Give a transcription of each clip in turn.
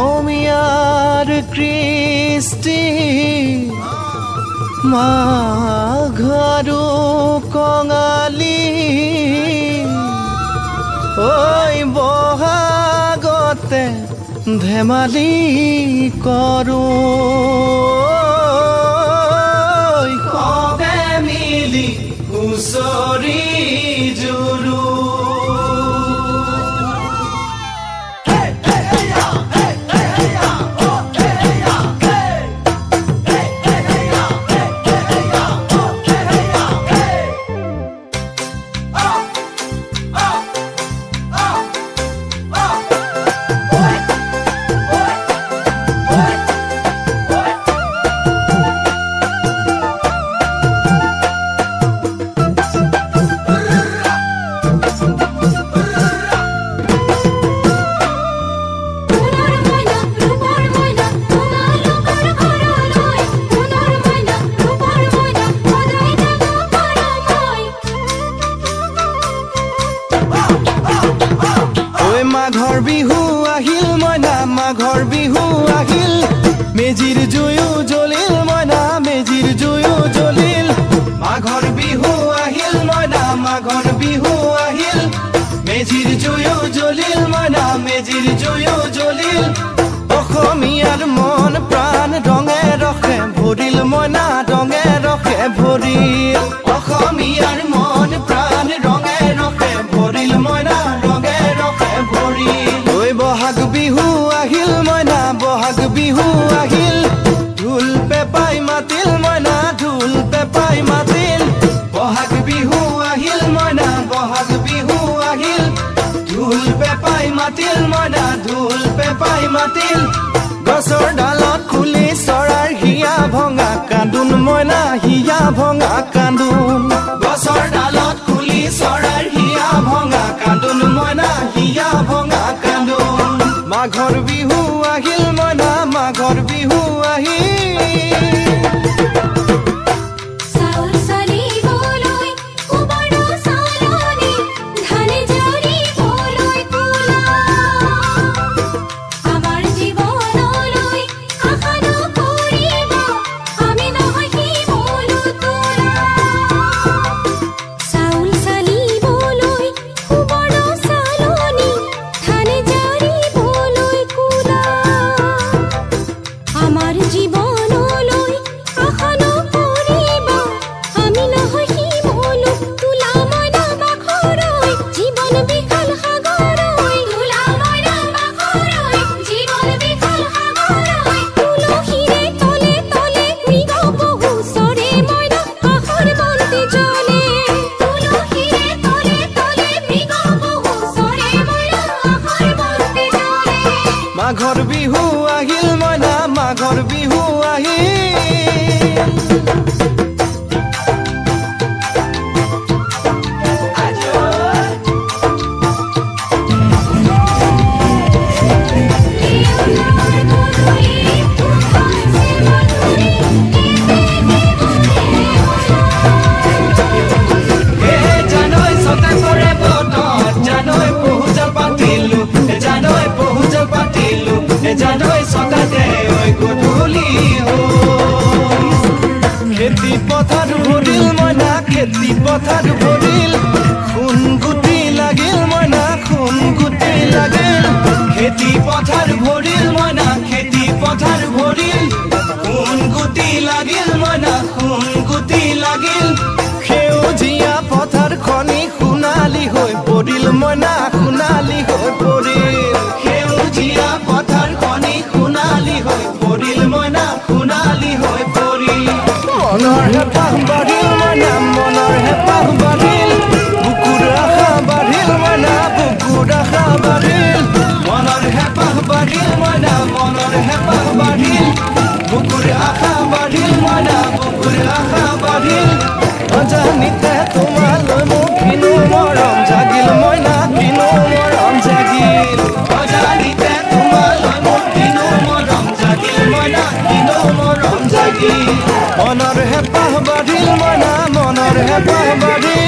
অসমীয়াৰ কৃষ্টি মাঘৰো কঙালী ঐ বহাগতে ধেমালি কৰোঁ কবে মিলি হুঁচৰি জুৰু মাঘৰ বিহু আহিল মইনা মাঘৰ বিহু আহিল মেজিৰ জুয়ো জ্বলিল মইনা মেজিৰ জুয়ো জ্বলিল মাঘৰ বিহু আহিল মইনা মাঘৰ বিহু আহিল মেজিৰ জুয়ো জ্বলিল মইনা মেজিৰ জুয়ো জ্বলিল অসমীয়াৰ মন প্ৰাণ ৰঙে ৰখে ভৰিল মইনা ৰঙে ৰখে ভৰিল অসমীয়াৰ মন প্ৰাণ ৰঙে ৰখে ভৰিল মইনা ৰঙে ৰখে ভৰিল ঐ বহাগ বিহু আহিল মইনা বহাগ বিহু আহিল ঢোল পেপাই মাতিল মইনা ঢোল পেপাই মাতিল বহাগ বিহু আহিল মইনা বহাগ বিহু আহিল ঢোল পেপাই মাতিল মইনা ঢোল পেপাই মাতিল গছৰ ডালত খুলি চৰাৰ হিয়া ভঙা কান্দোন মইনা হিয়া ভঙা কান্দোন গছৰ ডালত খুলি চৰাৰ হিয়া ভঙা কান্দোন মইনা হিয়া ভঙা কান্দোন মাঘৰ বিহু আহিল মইনা মাঘৰ বিহু আহিল মাঘৰ বিহু আহিল মইনা মাঘৰ বিহু আহিল জানৈ সদাতে ঐ গধূলি খেতি পথাৰ ভৰিল মইনা খেতি পথাৰ ভৰিল খুন গুটি লাগিল মইনা খুন গুটি লাগিল খেতি পথাৰ ভৰিল মইনা খেতি পথাৰ ভৰিল খুন গুটি লাগিল মইনা খুন গুটি লাগিল সেউজীয়া পথাৰ খনি সোণালী হৈ পৰিল মইনা সোণালী হৈ পৰিল সেউজীয়া পথাৰ খনি সোণালী হৈ পৰিল মইনা সোণালী হৈ পৰিল মনৰ হেঁপাহ বাঢ়িল মইনা মনৰ হেঁপাহ বাঢ়িল বুকুৰ আশা বাঢ়িল মইনা বুকুৰ আশা বাঢ়িল মনৰ হেঁপাহ বাঢ়িল মইনা মনৰ হেঁপাহ বাঢ়িল বুকুৰ আশা বাঢ়িল মইনা বুকুৰ আশা বাঢ়িল অজানিতে তোমালৈ মোৰ কিনো মৰম জাগিল মইনা কিনো মৰম জাগিল অজানিতে তোমালৈ মোৰ কিনো মৰম জাগিল মইনা কিনো মৰম জাগিল মনৰ হেঁপাহ বাঢ়িল মইনা মনৰ হেঁপাহ বাঢ়িল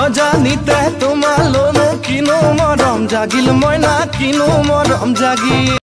অজানিতে তোমালৈ মোৰ কিনো মৰম জাগিল মইনা কিনো মৰম জাগিল